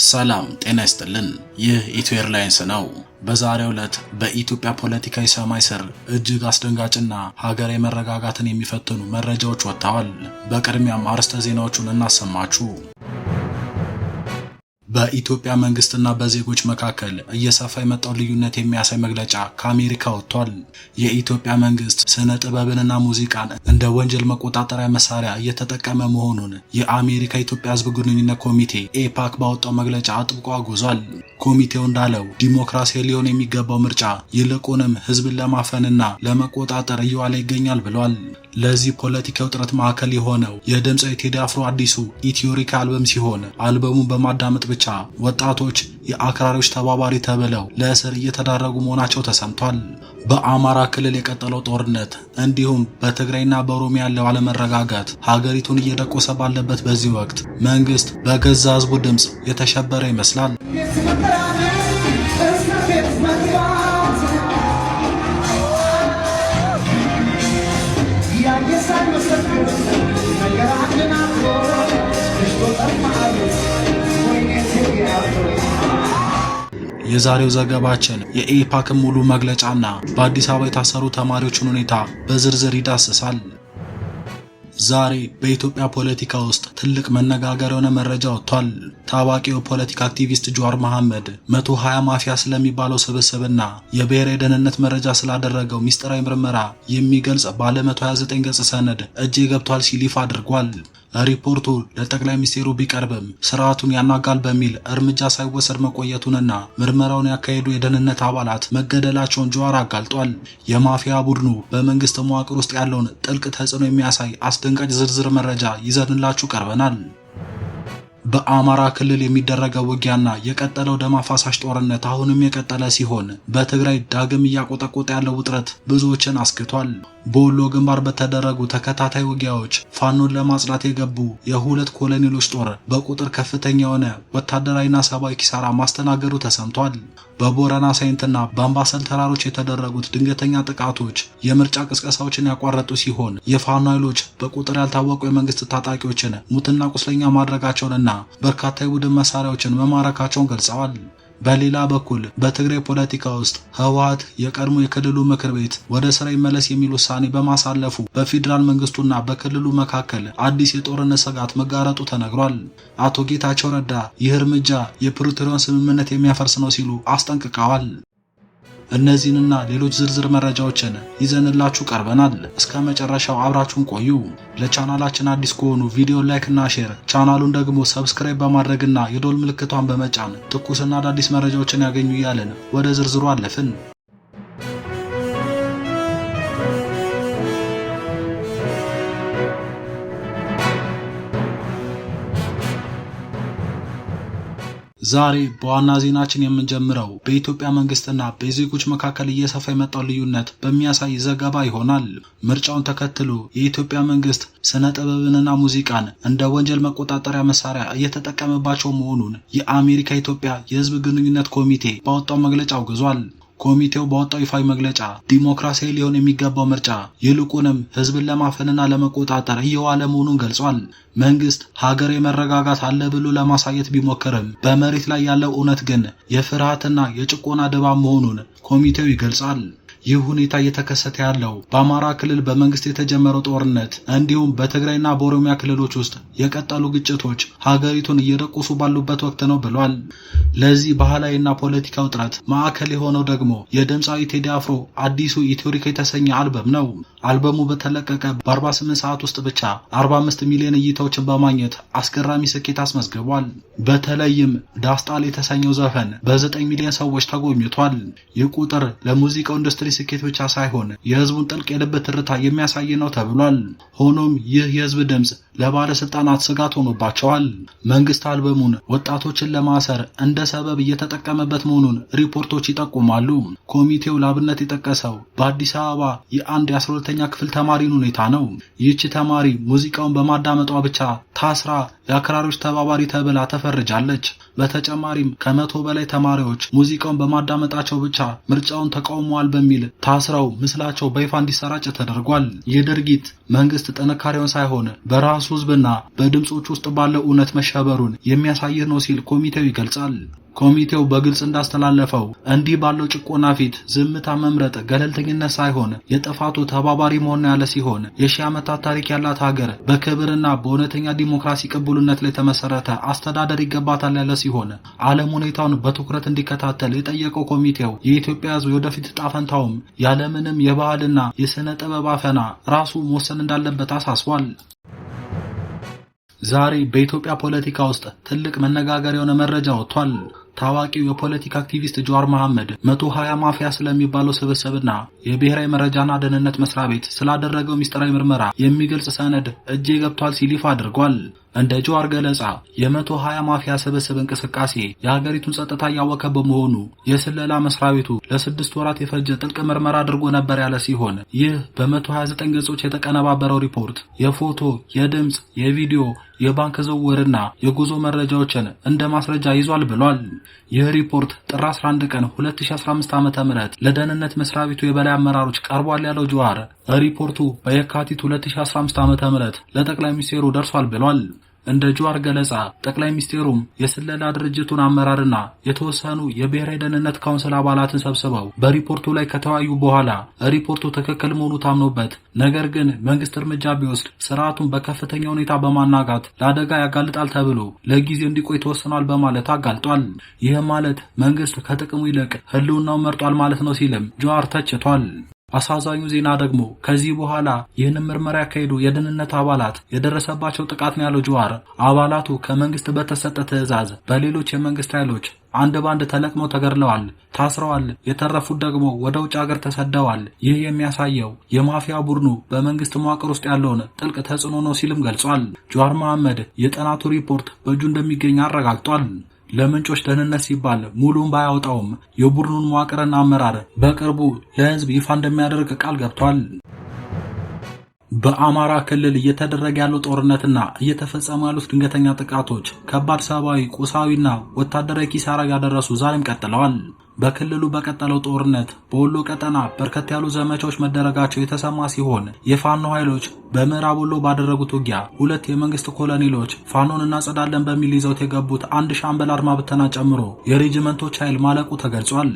ሰላም ጤና ይስጥልን። ይህ ኢትዮ ኤርላይንስ ነው። በዛሬው ዕለት በኢትዮጵያ ፖለቲካዊ ሰማይ ስር እጅግ አስደንጋጭና ሀገራዊ መረጋጋትን የሚፈትኑ መረጃዎች ወጥተዋል። በቅድሚያም አርዕስተ ዜናዎቹን እናሰማችሁ። በኢትዮጵያ መንግስትና በዜጎች መካከል እየሰፋ የመጣው ልዩነት የሚያሳይ መግለጫ ከአሜሪካ ወጥቷል። የኢትዮጵያ መንግስት ስነ ጥበብንና ሙዚቃን እንደ ወንጀል መቆጣጠሪያ መሳሪያ እየተጠቀመ መሆኑን የአሜሪካ ኢትዮጵያ ሕዝብ ግንኙነት ኮሚቴ ኤፓክ ባወጣው መግለጫ አጥብቆ አውግዟል። ኮሚቴው እንዳለው ዲሞክራሲያዊ ሊሆን የሚገባው ምርጫ ይልቁንም ህዝብን ለማፈንና ለመቆጣጠር እየዋለ ይገኛል ብሏል። ለዚህ ፖለቲካዊ ውጥረት ማዕከል የሆነው የድምፃዊ ቴዲ አፍሮ አዲሱ ኢትዮሪካ አልበም ሲሆን አልበሙን በማዳመጥ ብቻ ወጣቶች የአክራሪዎች ተባባሪ ተብለው ለእስር እየተዳረጉ መሆናቸው ተሰምቷል። በአማራ ክልል የቀጠለው ጦርነት እንዲሁም በትግራይና በኦሮሚያ ያለው አለመረጋጋት ሀገሪቱን እየደቆሰ ባለበት በዚህ ወቅት መንግስት በገዛ ህዝቡ ድምፅ የተሸበረ ይመስላል። የዛሬው ዘገባችን የኤፓክን ሙሉ መግለጫና በአዲስ አበባ የታሰሩ ተማሪዎችን ሁኔታ በዝርዝር ይዳስሳል። ዛሬ በኢትዮጵያ ፖለቲካ ውስጥ ትልቅ መነጋገር የሆነ መረጃ ወጥቷል። ታዋቂው የፖለቲካ አክቲቪስት ጀዋር መሐመድ 120 ማፊያ ስለሚባለው ስብስብና የብሔራዊ ደህንነት መረጃ ስላደረገው ሚስጥራዊ ምርመራ የሚገልጽ ባለ 129 ገጽ ሰነድ እጄ ገብቷል ሲል ይፋ አድርጓል። ሪፖርቱ ለጠቅላይ ሚኒስትሩ ቢቀርብም ስርዓቱን ያናጋል በሚል እርምጃ ሳይወሰድ መቆየቱንና ምርመራውን ያካሄዱ የደህንነት አባላት መገደላቸውን ጀዋር አጋልጧል። የማፊያ ቡድኑ በመንግስት መዋቅር ውስጥ ያለውን ጥልቅ ተጽዕኖ የሚያሳይ አስደንጋጭ ዝርዝር መረጃ ይዘንላችሁ ቀርበናል። በአማራ ክልል የሚደረገው ውጊያና የቀጠለው ደም አፋሳሽ ጦርነት አሁንም የቀጠለ ሲሆን በትግራይ ዳግም እያቆጠቆጠ ያለው ውጥረት ብዙዎችን አስክቷል። በወሎ ግንባር በተደረጉ ተከታታይ ውጊያዎች ፋኖን ለማጽዳት የገቡ የሁለት ኮሎኔሎች ጦር በቁጥር ከፍተኛ የሆነ ወታደራዊና ሰብአዊ ኪሳራ ማስተናገዱ ተሰምቷል። በቦረና ሳይንትና በአምባሰል ተራሮች የተደረጉት ድንገተኛ ጥቃቶች የምርጫ ቅስቀሳዎችን ያቋረጡ ሲሆን የፋኖ ኃይሎች በቁጥር ያልታወቁ የመንግስት ታጣቂዎችን ሙትና ቁስለኛ ማድረጋቸውንና በርካታ የቡድን መሳሪያዎችን መማረካቸውን ገልጸዋል። በሌላ በኩል በትግራይ ፖለቲካ ውስጥ ህወሓት የቀድሞ የክልሉ ምክር ቤት ወደ ስራ ይመለስ የሚል ውሳኔ በማሳለፉ በፌዴራል መንግስቱና በክልሉ መካከል አዲስ የጦርነት ስጋት መጋረጡ ተነግሯል። አቶ ጌታቸው ረዳ ይህ እርምጃ የፕሪቶሪያን ስምምነት የሚያፈርስ ነው ሲሉ አስጠንቅቀዋል። እነዚህንና ሌሎች ዝርዝር መረጃዎችን ይዘንላችሁ ቀርበናል። እስከ መጨረሻው አብራችሁን ቆዩ። ለቻናላችን አዲስ ከሆኑ ቪዲዮ ላይክ እና ሼር፣ ቻናሉን ደግሞ ሰብስክራይብ በማድረግና የዶል ምልክቷን በመጫን ትኩስና አዳዲስ መረጃዎችን ያገኙ እያለን ወደ ዝርዝሩ አለፍን። ዛሬ በዋና ዜናችን የምንጀምረው በኢትዮጵያ መንግስትና በዜጎች መካከል እየሰፋ የመጣው ልዩነት በሚያሳይ ዘገባ ይሆናል። ምርጫውን ተከትሎ የኢትዮጵያ መንግስት ስነ ጥበብንና ሙዚቃን እንደ ወንጀል መቆጣጠሪያ መሳሪያ እየተጠቀመባቸው መሆኑን የአሜሪካ ኢትዮጵያ የህዝብ ግንኙነት ኮሚቴ ባወጣው መግለጫ አውግዟል። ኮሚቴው ባወጣው ይፋዊ መግለጫ ዲሞክራሲያዊ ሊሆን የሚገባው ምርጫ ይልቁንም ህዝብን ለማፈንና ለመቆጣጠር እየዋለ መሆኑን ገልጿል። መንግስት ሀገራዊ መረጋጋት አለ ብሎ ለማሳየት ቢሞክርም በመሬት ላይ ያለው እውነት ግን የፍርሃትና የጭቆና ድባብ መሆኑን ኮሚቴው ይገልጻል። ይህ ሁኔታ እየተከሰተ ያለው በአማራ ክልል በመንግስት የተጀመረው ጦርነት እንዲሁም በትግራይና በኦሮሚያ ክልሎች ውስጥ የቀጠሉ ግጭቶች ሀገሪቱን እየደቆሱ ባሉበት ወቅት ነው ብሏል። ለዚህ ባህላዊና ፖለቲካ ውጥረት ማዕከል የሆነው ደግሞ የድምፃዊ ቴዲ አፍሮ አዲሱ ኢትዮሪካ የተሰኘ አልበም ነው። አልበሙ በተለቀቀ በ48 ሰዓት ውስጥ ብቻ 45 ሚሊዮን እይታዎችን በማግኘት አስገራሚ ስኬት አስመዝግቧል። በተለይም ዳስጣል የተሰኘው ዘፈን በ9 ሚሊዮን ሰዎች ተጎብኝቷል። ይህ ቁጥር ለሙዚቃው ኢንዱስትሪ ስኬት ብቻ ሳይሆን የህዝቡን ጥልቅ የልብ ትርታ የሚያሳይ ነው ተብሏል። ሆኖም ይህ የህዝብ ድምጽ ለባለስልጣናት ስጋት ሆኖባቸዋል። መንግስት አልበሙን ወጣቶችን ለማሰር እንደ ሰበብ እየተጠቀመበት መሆኑን ሪፖርቶች ይጠቁማሉ። ኮሚቴው ላብነት የጠቀሰው በአዲስ አበባ የአንድ የ12ኛ ክፍል ተማሪን ሁኔታ ነው። ይህች ተማሪ ሙዚቃውን በማዳመጧ ብቻ ታስራ የአክራሪዎች ተባባሪ ተብላ ተፈርጃለች። በተጨማሪም ከ100 በላይ ተማሪዎች ሙዚቃውን በማዳመጣቸው ብቻ ምርጫውን ተቃውመዋል በሚል ታስረው ምስላቸው በይፋ እንዲሰራጭ ተደርጓል። ይህ ድርጊት መንግስት ጥንካሬውን ሳይሆን በራሱ በራሱ ህዝብና በድምጾች ውስጥ ባለው እውነት መሸበሩን የሚያሳይ ነው ሲል ኮሚቴው ይገልጻል። ኮሚቴው በግልጽ እንዳስተላለፈው እንዲህ ባለው ጭቆና ፊት ዝምታ መምረጥ ገለልተኝነት ሳይሆን የጥፋቱ ተባባሪ መሆን ያለ ሲሆን የሺህ ዓመታት ታሪክ ያላት ሀገር በክብርና በእውነተኛ ዲሞክራሲ ቅቡልነት ላይ የተመሰረተ አስተዳደር ይገባታል ያለ ሲሆን ዓለም ሁኔታውን በትኩረት እንዲከታተል የጠየቀው ኮሚቴው የኢትዮጵያ ህዝብ ወደፊት ዕጣ ፈንታውም ያለምንም የባህልና የሥነ ጥበብ አፈና ራሱ መወሰን እንዳለበት አሳስቧል። ዛሬ በኢትዮጵያ ፖለቲካ ውስጥ ትልቅ መነጋገር የሆነ መረጃ ወጥቷል። ታዋቂው የፖለቲካ አክቲቪስት ጀዋር መሐመድ 120 ማፊያ ስለሚባለው ስብስብና የብሔራዊ መረጃና ደህንነት መስሪያ ቤት ስላደረገው ሚስጥራዊ ምርመራ የሚገልጽ ሰነድ እጄ ገብቷል ሲል ይፋ አድርጓል። እንደ ጀዋር ገለጻ የ120 ማፊያ ስብስብ እንቅስቃሴ የሀገሪቱን ጸጥታ እያወከ በመሆኑ የስለላ መስሪያ ቤቱ ለ6 ወራት የፈጀ ጥልቅ ምርመራ አድርጎ ነበር ያለ ሲሆን ይህ በ129 ገጾች የተቀነባበረው ሪፖርት የፎቶ፣ የድምጽ፣ የቪዲዮ፣ የባንክ ዝውውርና የጉዞ መረጃዎችን እንደ ማስረጃ ይዟል ብሏል። ይህ ሪፖርት ጥር 11 ቀን 2015 ዓ.ም ለደህንነት መስሪያ ቤቱ የበላይ አመራሮች ቀርቧል ያለው ጀዋር ሪፖርቱ በየካቲት 2015 ዓ.ም ለጠቅላይ ሚኒስትሩ ደርሷል ብሏል። እንደ ጀዋር ገለጻ ጠቅላይ ሚኒስትሩም የስለላ ድርጅቱን አመራርና የተወሰኑ የብሔራዊ ደህንነት ካውንስል አባላትን ሰብስበው በሪፖርቱ ላይ ከተወያዩ በኋላ ሪፖርቱ ትክክል መሆኑ ታምኖበት ነገር ግን መንግስት እርምጃ ቢወስድ ስርዓቱን በከፍተኛ ሁኔታ በማናጋት ለአደጋ ያጋልጣል ተብሎ ለጊዜው እንዲቆይ ተወስኗል በማለት አጋልጧል። ይህ ማለት መንግስት ከጥቅሙ ይልቅ ህልውናውን መርጧል ማለት ነው ሲልም ጀዋር ተችቷል። አሳዛኙ ዜና ደግሞ ከዚህ በኋላ ይህንን ምርመራ ያካሄዱ የደህንነት አባላት የደረሰባቸው ጥቃት ነው ያለው ጀዋር አባላቱ ከመንግስት በተሰጠ ትዕዛዝ በሌሎች የመንግስት ኃይሎች አንድ ባንድ ተለቅመው ተገድለዋል፣ ታስረዋል፣ የተረፉት ደግሞ ወደ ውጭ ሀገር ተሰደዋል። ይህ የሚያሳየው የማፊያ ቡድኑ በመንግስት መዋቅር ውስጥ ያለውን ጥልቅ ተጽዕኖ ነው ሲልም ገልጿል። ጀዋር መሐመድ የጥናቱ ሪፖርት በእጁ እንደሚገኝ አረጋግጧል። ለምንጮች ደህንነት ሲባል ሙሉን ባያወጣውም የቡድኑን መዋቅርና አመራር በቅርቡ ለህዝብ ይፋ እንደሚያደርግ ቃል ገብቷል። በአማራ ክልል እየተደረገ ያለው ጦርነትና እየተፈጸሙ ያሉት ድንገተኛ ጥቃቶች ከባድ ሰብአዊ፣ ቁሳዊና ወታደራዊ ኪሳራ ያደረሱ ዛሬም ቀጥለዋል። በክልሉ በቀጠለው ጦርነት በወሎ ቀጠና በርከት ያሉ ዘመቻዎች መደረጋቸው የተሰማ ሲሆን የፋኖ ኃይሎች በምዕራብ ወሎ ባደረጉት ውጊያ 2 የመንግስት ኮሎኔሎች ፋኖን እናጸዳለን በሚል ይዘውት የገቡት አንድ ሻምበል አድማ ብተና ጨምሮ የሬጅመንቶች ኃይል ማለቁ ተገልጿል።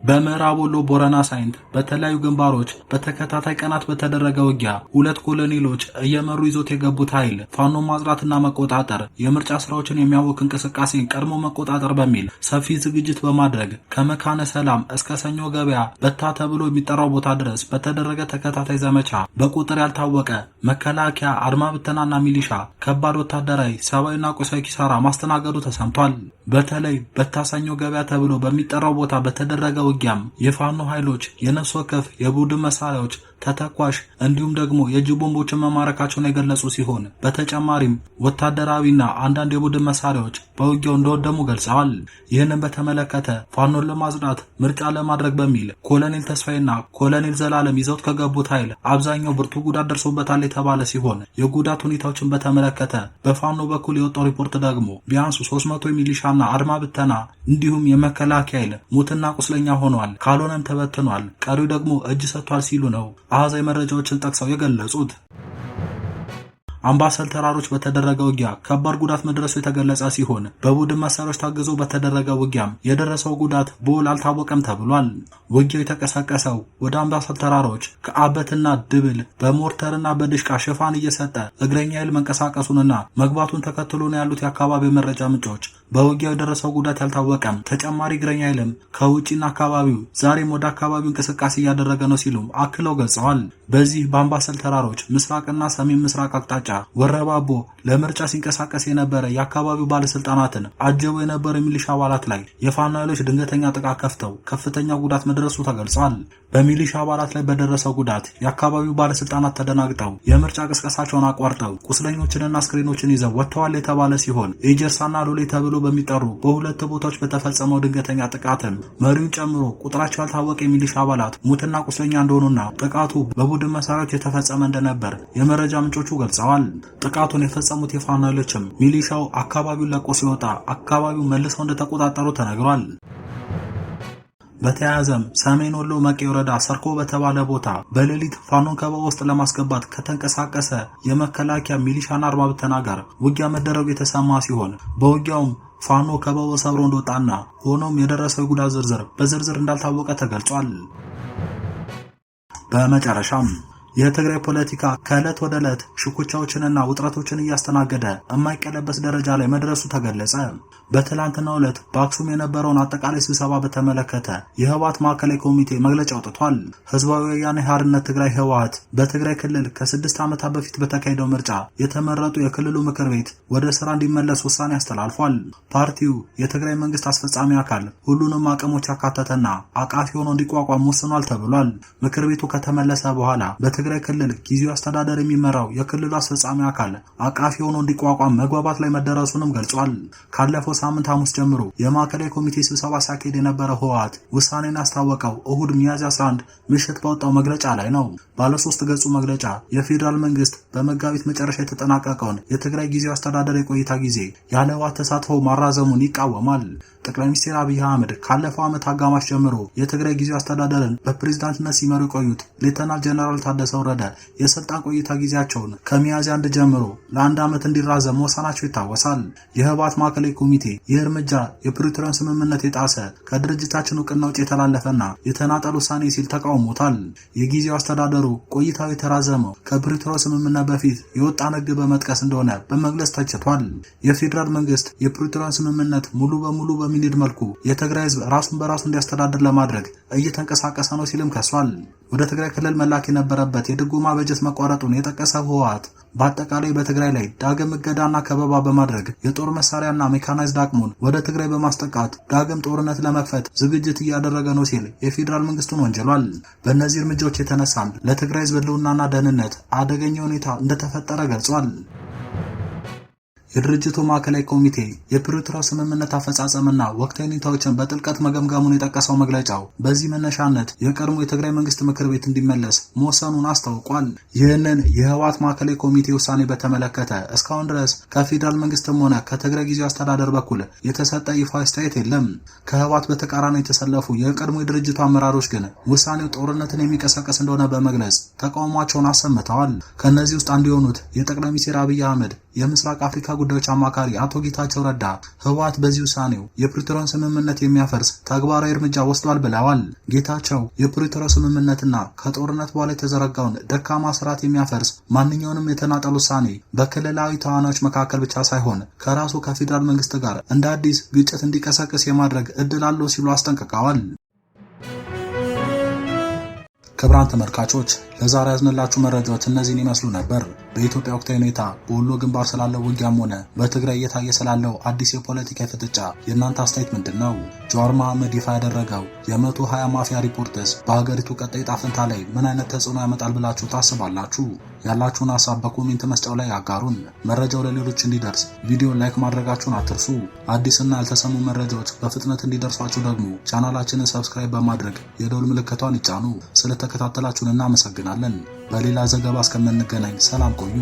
በምዕራብ ወሎ ቦረና ሳይንት በተለያዩ ግንባሮች በተከታታይ ቀናት በተደረገ ውጊያ 2 ኮሎኔሎች እየመሩ ይዞት የገቡት ኃይል ፋኖን ማጽዳትና መቆጣጠር፣ የምርጫ ስራዎችን የሚያወክ እንቅስቃሴን ቀድሞ መቆጣጠር በሚል ሰፊ ዝግጅት በማድረግ ከመካነ ሰላም እስከ ሰኞ ገበያ በታ ተብሎ የሚጠራው ቦታ ድረስ በተደረገ ተከታታይ ዘመቻ በቁጥር ያልታወቀ መከላከያ፣ አድማ ብተናና ሚሊሻ ከባድ ወታደራዊ፣ ሰብአዊና ቁሳዊ ኪሳራ ማስተናገዱ ተሰምቷል። በተለይ በታሰኞ ገበያ ተብሎ በሚጠራው ቦታ በተደረገ ውጊያም የፋኖ ኃይሎች የነፍስ ወከፍ የቡድን መሳሪያዎች፣ ተተኳሽ እንዲሁም ደግሞ የእጅ ቦምቦችን መማረካቸውን የገለጹ ሲሆን በተጨማሪም ወታደራዊና አንዳንድ የቡድን መሳሪያዎች በውጊያው እንደወደሙ ገልጸዋል። ይህንን በተመለከተ ፋኖን ለማጽዳት ምርጫ ለማድረግ በሚል ኮሎኔል ተስፋዬና ኮሎኔል ዘላለም ይዘውት ከገቡት ኃይል አብዛኛው ብርቱ ጉዳት ደርሶበታል የተባለ ሲሆን የጉዳት ሁኔታዎችን በተመለከተ በፋኖ በኩል የወጣው ሪፖርት ደግሞ ቢያንስ 300 ሚሊሻና አድማ ብተና እንዲሁም የመከላከያ ኃይል ሙትና ቁስለኛ ሆኗል፣ ካልሆነም ተበትኗል፣ ቀሪው ደግሞ እጅ ሰጥቷል ሲሉ ነው አሃዛዊ መረጃዎችን ጠቅሰው የገለጹት። አምባሰል ተራሮች በተደረገ ውጊያ ከባድ ጉዳት መድረሱ የተገለጸ ሲሆን በቡድን መሳሪያዎች ታግዞ በተደረገ ውጊያም የደረሰው ጉዳት በውል አልታወቀም ተብሏል። ውጊያው የተቀሰቀሰው ወደ አምባሰል ተራሮች ከአበትና ድብል በሞርተርና በድሽቃ ሽፋን እየሰጠ እግረኛ ኃይል መንቀሳቀሱንና መግባቱን ተከትሎ ነው ያሉት የአካባቢው መረጃ ምንጮች። በውጊያው የደረሰው ጉዳት ያልታወቀም ተጨማሪ እግረኛ ኃይልም ከውጪና አካባቢው ዛሬም ወደ አካባቢው እንቅስቃሴ እያደረገ ነው ሲሉም አክለው ገልጸዋል። በዚህ በአምባሰል ተራሮች ምስራቅና ሰሜን ምስራቅ አቅጣጫ ወረባቦ ለምርጫ ሲንቀሳቀስ የነበረ የአካባቢው ባለስልጣናትን አጀቡ የነበረ ሚሊሻ አባላት ላይ የፋኖ ኃይሎች ድንገተኛ ጥቃት ከፍተው ከፍተኛ ጉዳት መድረሱ ተገልጿል። በሚሊሻ አባላት ላይ በደረሰው ጉዳት የአካባቢው ባለስልጣናት ተደናግጠው የምርጫ ቅስቀሳቸውን አቋርጠው ቁስለኞችንና አስክሬኖችን ይዘው ወጥተዋል የተባለ ሲሆን ኤጀርሳና ሎሌ ተብሎ በሚጠሩ በሁለት ቦታዎች በተፈጸመው ድንገተኛ ጥቃትም መሪውን ጨምሮ ቁጥራቸው ያልታወቀ የሚሊሻ አባላት ሙትና ቁስለኛ እንደሆኑና ጥቃቱ በቡድን መሳሪያዎች የተፈጸመ እንደነበር የመረጃ ምንጮቹ ገልጸዋል። ጥቃቱን የፈጸሙት የፋኖ ኃይሎችም ሚሊሻው አካባቢውን ለቆ ሲወጣ አካባቢው መልሰው እንደተቆጣጠሩ ተነግሯል። በተያያዘም ሰሜን ወሎ መቄ ወረዳ ሰርኮ በተባለ ቦታ በሌሊት ፋኖን ከበባ ውስጥ ለማስገባት ከተንቀሳቀሰ የመከላከያ ሚሊሻና አድማ ብተና ጋር ውጊያ መደረጉ የተሰማ ሲሆን በውጊያውም ፋኖ ከበባው ሰብሮ እንደወጣና ሆኖም የደረሰው ጉዳት በዝርዝር እንዳልታወቀ ተገልጿል። በመጨረሻም የትግራይ ፖለቲካ ከዕለት ወደ ዕለት ሽኩቻዎችንና ውጥረቶችን እያስተናገደ የማይቀለበስ ደረጃ ላይ መድረሱ ተገለጸ። በትላንትናው ዕለት በአክሱም የነበረውን አጠቃላይ ስብሰባ በተመለከተ የህወሓት ማዕከላዊ ኮሚቴ መግለጫ አውጥቷል። ህዝባዊ ወያኔ ሓርነት ትግራይ ህወሓት በትግራይ ክልል ከ6 ዓመታት በፊት በተካሄደው ምርጫ የተመረጡ የክልሉ ምክር ቤት ወደ ስራ እንዲመለስ ውሳኔ አስተላልፏል። ፓርቲው የትግራይ መንግስት አስፈጻሚ አካል ሁሉንም አቅሞች ያካተተና አቃፊ ሆኖ እንዲቋቋም ወስኗል ተብሏል። ምክር ቤቱ ከተመለሰ በኋላ በትግራይ ክልል ጊዜያዊ አስተዳደር የሚመራው የክልሉ አስፈጻሚ አካል አቃፊ ሆኖ እንዲቋቋም መግባባት ላይ መደረሱንም ገልጿል። ካለፈው ሳምንት ሐሙስ ጀምሮ የማዕከላዊ ኮሚቴ ስብሰባ ሲያካሄድ የነበረው ህወሓት ውሳኔን ያስታወቀው እሁድ ሚያዝያ 11 ምሽት ባወጣው መግለጫ ላይ ነው። ባለ 3 ገጹ መግለጫ የፌዴራል መንግስት በመጋቢት መጨረሻ የተጠናቀቀውን የትግራይ ጊዜያዊ አስተዳደር የቆይታ ጊዜ ያለ ህወሓት ተሳትፎ ማራዘሙን ይቃወማል። ጠቅላይ ሚኒስትር አብይ አህመድ ካለፈው ዓመት አጋማሽ ጀምሮ የትግራይ ጊዜያዊ አስተዳደርን በፕሬዝዳንትነት ሲመሩ የቆዩት ሌተናል ጀነራል ታደሰ ወረደ የስልጣን ቆይታ ጊዜያቸውን ከሚያዝያ 1 ጀምሮ ለ1 ዓመት እንዲራዘም መወሰናቸው ይታወሳል። የህወሓት ማዕከላዊ ኮሚቴ ይህ እርምጃ የፕሪቶሪያን ስምምነት የጣሰ ከድርጅታችን እውቅና ውጭ የተላለፈና የተናጠል ውሳኔ ሲል ተቃውሞታል። የጊዜያዊ አስተዳደሩ ቆይታው የተራዘመው ከፕሪቶሪያ ስምምነት በፊት የወጣን ህግ በመጥቀስ እንደሆነ በመግለጽ ተችቷል። የፌዴራል መንግስት የፕሪቶሪያን ስምምነት ሙሉ በሙሉ በሚኒድ መልኩ የትግራይ ህዝብ ራሱን በራሱ እንዲያስተዳድር ለማድረግ እየተንቀሳቀሰ ነው ሲልም ከሷል። ወደ ትግራይ ክልል መላክ የነበረበት የድጎማ በጀት መቋረጡን የጠቀሰው ህወሓት በአጠቃላይ በትግራይ ላይ ዳግም እገዳና ከበባ በማድረግ የጦር መሳሪያና ሜካናይዝድ አቅሙን ወደ ትግራይ በማስጠቃት ዳግም ጦርነት ለመክፈት ዝግጅት እያደረገ ነው ሲል የፌዴራል መንግስቱን ወንጅሏል። በእነዚህ እርምጃዎች የተነሳም ለትግራይ ህዝብ ህልውናና ደህንነት አደገኛ ሁኔታ እንደተፈጠረ ገልጿል። የድርጅቱ ማዕከላዊ ኮሚቴ የፕሪቶሪያ ስምምነት አፈጻጸምና ወቅታዊ ሁኔታዎችን በጥልቀት መገምገሙን የጠቀሰው መግለጫው በዚህ መነሻነት የቀድሞ የትግራይ መንግስት ምክር ቤት እንዲመለስ መወሰኑን አስታውቋል። ይህንን የህወሓት ማዕከላዊ ኮሚቴ ውሳኔ በተመለከተ እስካሁን ድረስ ከፌዴራል መንግስትም ሆነ ከትግራይ ጊዜያዊ አስተዳደር በኩል የተሰጠ ይፋዊ አስተያየት የለም። ከህወሓት በተቃራኒ የተሰለፉ የቀድሞ የድርጅቱ አመራሮች ግን ውሳኔው ጦርነትን የሚቀሰቀስ እንደሆነ በመግለጽ ተቃውሟቸውን አሰምተዋል። ከእነዚህ ውስጥ አንዱ የሆኑት የጠቅላይ ሚኒስትር አብይ አህመድ የምስራቅ አፍሪካ ጉዳዮች አማካሪ አቶ ጌታቸው ረዳ ህወሓት በዚህ ውሳኔው የፕሪቶሪያን ስምምነት የሚያፈርስ ተግባራዊ እርምጃ ወስዷል ብለዋል። ጌታቸው የፕሪቶሪያ ስምምነትና ከጦርነት በኋላ የተዘረጋውን ደካማ ስርዓት የሚያፈርስ ማንኛውንም የተናጠል ውሳኔ በክልላዊ ተዋናዮች መካከል ብቻ ሳይሆን ከራሱ ከፌዴራል መንግስት ጋር እንደ አዲስ ግጭት እንዲቀሰቅስ የማድረግ እድል አለው ሲሉ አስጠንቅቀዋል። ክቡራን ተመልካቾች ለዛሬ ያዝንላችሁ መረጃዎች እነዚህን ይመስሉ ነበር። በኢትዮጵያ ወቅታዊ ሁኔታ በወሎ ግንባር ስላለው ውጊያም ሆነ በትግራይ እየታየ ስላለው አዲስ የፖለቲካ ፍጥጫ የእናንተ አስተያየት ምንድን ነው? ጀዋር መሐመድ ይፋ ያደረገው የ120 ማፊያ ሪፖርትስ በሀገሪቱ ቀጣይ ዕጣ ፈንታ ላይ ምን አይነት ተጽዕኖ ያመጣል ብላችሁ ታስባላችሁ? ያላችሁን ሀሳብ በኮሜንት መስጫው ላይ አጋሩን። መረጃው ለሌሎች እንዲደርስ ቪዲዮ ላይክ ማድረጋችሁን አትርሱ። አዲስና ያልተሰሙ መረጃዎች በፍጥነት እንዲደርሷችሁ ደግሞ ቻናላችንን ሰብስክራይብ በማድረግ የደወል ምልክቷን ይጫኑ። ስለተከታተላችሁን እናመሰግናለን። በሌላ ዘገባ እስከምንገናኝ ሰላም ቆዩ።